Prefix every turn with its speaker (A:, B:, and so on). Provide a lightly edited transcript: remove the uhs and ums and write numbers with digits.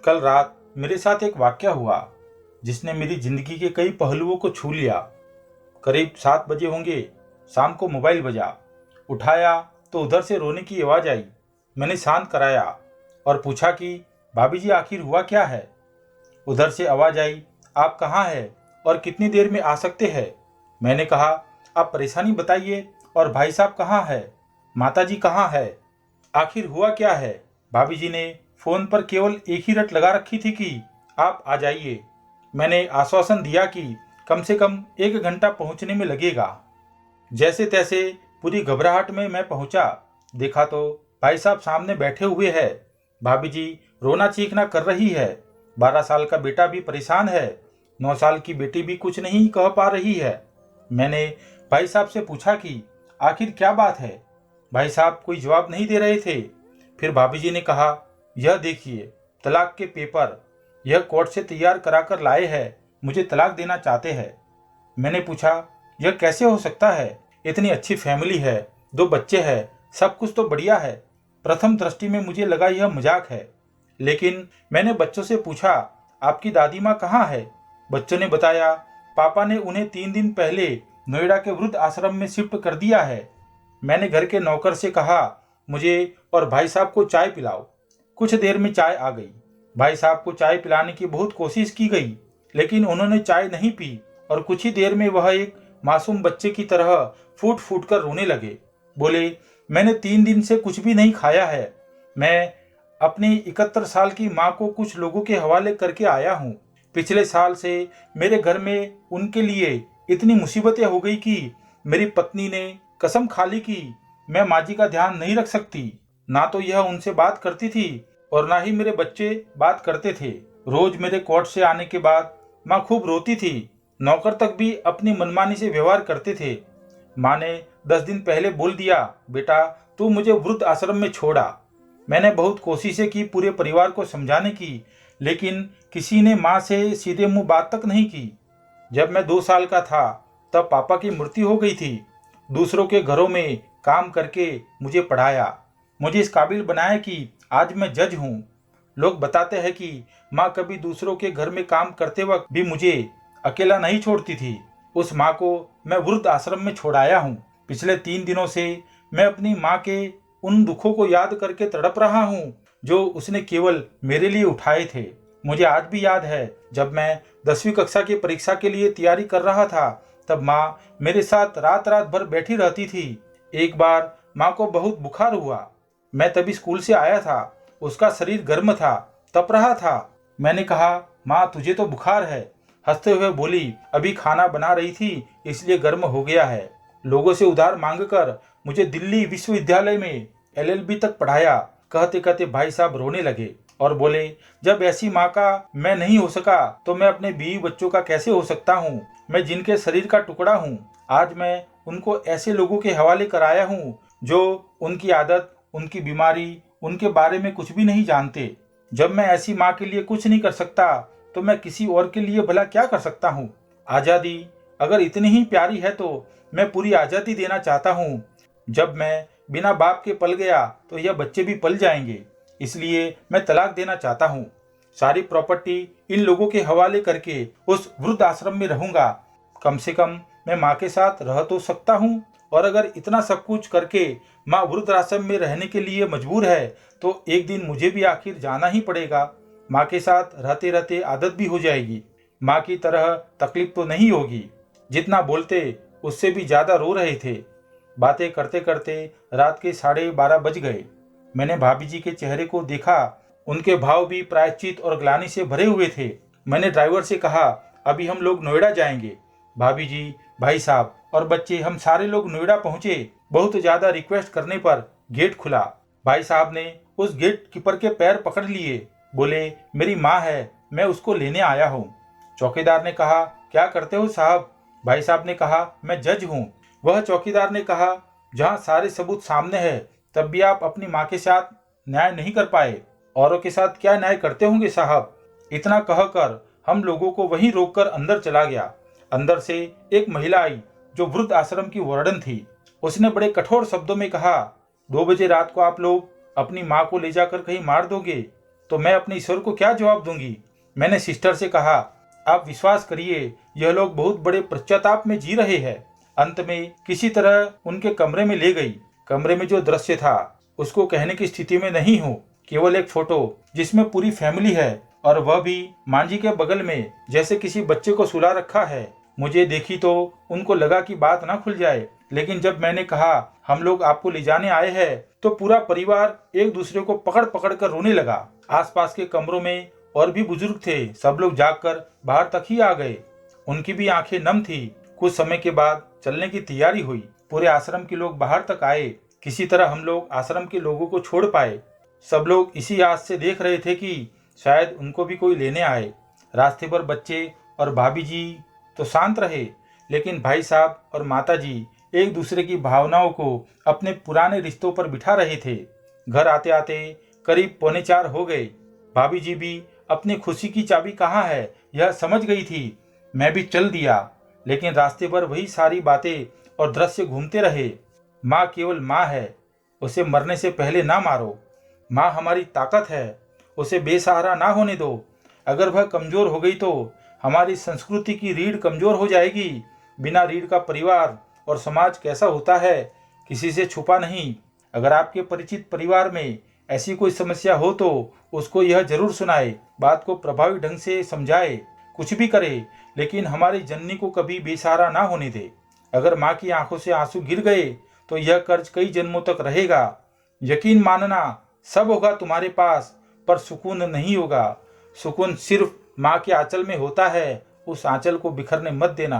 A: कल रात मेरे साथ एक वाकया हुआ जिसने मेरी जिंदगी के कई पहलुओं को छू लिया। करीब 7 बजे होंगे, शाम को मोबाइल बजा। उठाया तो उधर से रोने की आवाज़ आई। मैंने शांत कराया और पूछा कि भाभी जी आखिर हुआ क्या है। उधर से आवाज़ आई, आप कहाँ हैं और कितनी देर में आ सकते हैं। मैंने कहा, आप परेशानी बताइए और भाई साहब कहाँ है, माता जी कहाँ है, आखिर हुआ क्या है। भाभी जी ने फोन पर केवल एक ही रट लगा रखी थी कि आप आ जाइए। मैंने आश्वासन दिया कि कम से कम 1 घंटा पहुंचने में लगेगा। जैसे तैसे पूरी घबराहट में मैं पहुंचा। देखा तो भाई साहब सामने बैठे हुए हैं। भाभी जी रोना चीखना कर रही है। 12 साल का बेटा भी परेशान है। 9 साल की बेटी भी कुछ नहीं कह पा रही है। मैंने भाई साहब से पूछा कि आखिर क्या बात है। भाई साहब कोई जवाब नहीं दे रहे थे। फिर भाभी जी ने कहा, यह देखिए तलाक के पेपर, यह कोर्ट से तैयार कराकर लाए हैं, मुझे तलाक देना चाहते हैं। मैंने पूछा, यह कैसे हो सकता है, इतनी अच्छी फैमिली है, 2 बच्चे हैं, सब कुछ तो बढ़िया है। प्रथम दृष्टि में मुझे लगा यह मजाक है, लेकिन मैंने बच्चों से पूछा, आपकी दादी माँ कहाँ है। बच्चों ने बताया, पापा ने उन्हें 3 दिन पहले नोएडा के वृद्ध आश्रम में शिफ्ट कर दिया है। मैंने घर के नौकर से कहा, मुझे और भाई साहब को चाय पिलाओ। कुछ देर में चाय आ गई। भाई साहब को चाय पिलाने की बहुत कोशिश की गई, लेकिन उन्होंने चाय नहीं पी और कुछ ही देर में वह एक मासूम बच्चे की तरह फूट फूट कर रोने लगे। बोले, मैंने 3 दिन से कुछ भी नहीं खाया है। मैं अपनी 71 साल की माँ को कुछ लोगों के हवाले करके आया हूँ। पिछले साल से मेरे घर में उनके लिए इतनी मुसीबतें हो गई कि मेरी पत्नी ने कसम खा ली कि मैं माँ जी का ध्यान नहीं रख सकती। ना तो यह उनसे बात करती थी और ना ही मेरे बच्चे बात करते थे। रोज मेरे कोर्ट से आने के बाद माँ खूब रोती थी। नौकर तक भी अपनी मनमानी से व्यवहार करते थे। माँ ने 10 दिन पहले बोल दिया, बेटा तू मुझे वृद्ध आश्रम में छोड़ा। मैंने बहुत कोशिशें की पूरे परिवार को समझाने की, लेकिन किसी ने माँ से सीधे मुंह बात तक नहीं की। जब मैं 2 साल का था तब पापा की मृत्यु हो गई थी। दूसरों के घरों में काम करके मुझे पढ़ाया, मुझे इस काबिल बनाया कि आज मैं जज हूँ। लोग बताते हैं कि माँ कभी दूसरों के घर में काम करते वक्त भी मुझे अकेला नहीं छोड़ती थी। उस माँ को मैं वृद्ध आश्रम में छोड़ाया हूँ। पिछले 3 दिनों से मैं अपनी माँ के उन दुखों को याद करके तड़प रहा हूँ जो उसने केवल मेरे लिए उठाए थे। मुझे आज भी याद है, जब मैं 10वीं कक्षा की परीक्षा के लिए तैयारी कर रहा था तब माँ मेरे साथ रात रात भर बैठी रहती थी। एक बार माँ को बहुत बुखार हुआ। मैं तभी स्कूल से आया था। उसका शरीर गर्म था, तप रहा था। मैंने कहा, माँ तुझे तो बुखार है। हंसते हुए बोली, अभी खाना बना रही थी इसलिए गर्म हो गया है। लोगों से उधार मांगकर मुझे दिल्ली विश्वविद्यालय में एलएलबी तक पढ़ाया। कहते कहते भाई साहब रोने लगे और बोले, जब ऐसी माँ का मैं नहीं हो सका तो मैं अपने बीवी बच्चों का कैसे हो सकता हूँ। मैं जिनके शरीर का टुकड़ा हूँ, आज मैं उनको ऐसे लोगों के हवाले कराया हूँ जो उनकी आदत, उनकी बीमारी, उनके बारे में कुछ भी नहीं जानते। जब मैं ऐसी माँ के लिए कुछ नहीं कर सकता तो मैं किसी और के लिए भला क्या कर सकता हूँ। आज़ादी अगर इतनी ही प्यारी है तो मैं पूरी आज़ादी देना चाहता हूँ। जब मैं बिना बाप के पल गया तो यह बच्चे भी पल जाएंगे, इसलिए मैं तलाक देना चाहता हूँ। सारी प्रॉपर्टी इन लोगों के हवाले करके उस वृद्ध आश्रम में रहूंगा। कम से कम मैं माँ के साथ रह तो सकता हूँ, और अगर इतना सब कुछ करके माँ वृद्ध आश्रम में रहने के लिए मजबूर है तो एक दिन मुझे भी आखिर जाना ही पड़ेगा। माँ के साथ रहते रहते आदत भी हो जाएगी। माँ की तरह तकलीफ तो नहीं होगी। जितना बोलते उससे भी ज़्यादा रो रहे थे। बातें करते करते रात के 12:30 बज गए। मैंने भाभी जी के चेहरे को देखा। उनके भाव भी प्रायश्चित और ग्लानि से भरे हुए थे। मैंने ड्राइवर से कहा, अभी हम लोग नोएडा जाएंगे। भाभी जी, भाई साहब और बच्चे, हम सारे लोग नोएडा पहुंचे। बहुत ज़्यादा रिक्वेस्ट करने पर गेट खुला। भाई साहब ने उस गेट कीपर के पैर पकड़ लिए। बोले, मेरी माँ है, मैं उसको लेने आया हूँ। चौकीदार ने कहा, क्या करते हो साहब। भाई साहब ने कहा, मैं जज हूँ। वह चौकीदार ने कहा, जहाँ सारे सबूत सामने है तब भी आप अपनी माँ के साथ न्याय नहीं कर पाए, औरों के साथ क्या न्याय करते होंगे साहब। इतना कहकर हम लोगों को वहीं रोककर अंदर चला गया। अंदर से एक महिला आई जो वृद्ध आश्रम की वार्डन थी। उसने बड़े कठोर शब्दों में कहा, 2 बजे रात को आप लोग अपनी माँ को ले जाकर कहीं मार दोगे। तो मैं अपने ईश्वर को क्या जवाब दूंगी। मैंने सिस्टर से कहा, आप विश्वास करिए, यह लोग बहुत बड़े पश्चाताप में जी रहे हैं। अंत में किसी तरह उनके कमरे में ले गई। कमरे में जो दृश्य था उसको कहने की स्थिति में नहीं हूँ। केवल एक फोटो जिसमें पूरी फैमिली है और वह भी मांझी के बगल में, जैसे किसी बच्चे को सुला रखा है। मुझे देखी तो उनको लगा कि बात ना खुल जाए, लेकिन जब मैंने कहा हम लोग आपको ले जाने आए हैं तो पूरा परिवार एक दूसरे को पकड़ पकड़ कर रोने लगा। आसपास के कमरों में और भी बुजुर्ग थे, सब लोग जागकर बाहर तक ही आ गए। उनकी भी आंखें नम थी। कुछ समय के बाद चलने की तैयारी हुई। पूरे आश्रम के लोग बाहर तक आए। किसी तरह हम लोग आश्रम के लोगों को छोड़ पाए। सब लोग इसी आस से देख रहे थे कि शायद उनको भी कोई लेने आए। रास्ते पर बच्चे और भाभी जी तो शांत रहे, लेकिन भाई साहब और माता जी एक दूसरे की भावनाओं को अपने पुराने रिश्तों पर बिठा रहे थे। घर आते आते करीब 3:45 हो गए। भाभी जी भी अपनी खुशी की चाबी कहाँ है यह समझ गई थी। मैं भी चल दिया, लेकिन रास्ते पर वही सारी बातें और दृश्य घूमते रहे। माँ केवल माँ है, उसे मरने से पहले ना मारो। माँ हमारी ताकत है, उसे बेसहारा ना होने दो। अगर वह कमजोर हो गई तो हमारी संस्कृति की रीढ़ कमजोर हो जाएगी। बिना रीढ़ का परिवार और समाज कैसा होता है किसी से छुपा नहीं। अगर आपके परिचित परिवार में ऐसी कोई समस्या हो तो उसको यह जरूर सुनाए, बात को प्रभावी ढंग से समझाए। कुछ भी करे, लेकिन हमारी जननी को कभी बेसहारा ना होने दे। अगर माँ की आंखों से आंसू गिर गए तो यह कर्ज कई जन्मों तक रहेगा। यकीन मानना, सब होगा तुम्हारे पास, पर सुकून नहीं होगा। सुकून सिर्फ माँ के आंचल में होता है। उस आंचल को बिखरने मत देना।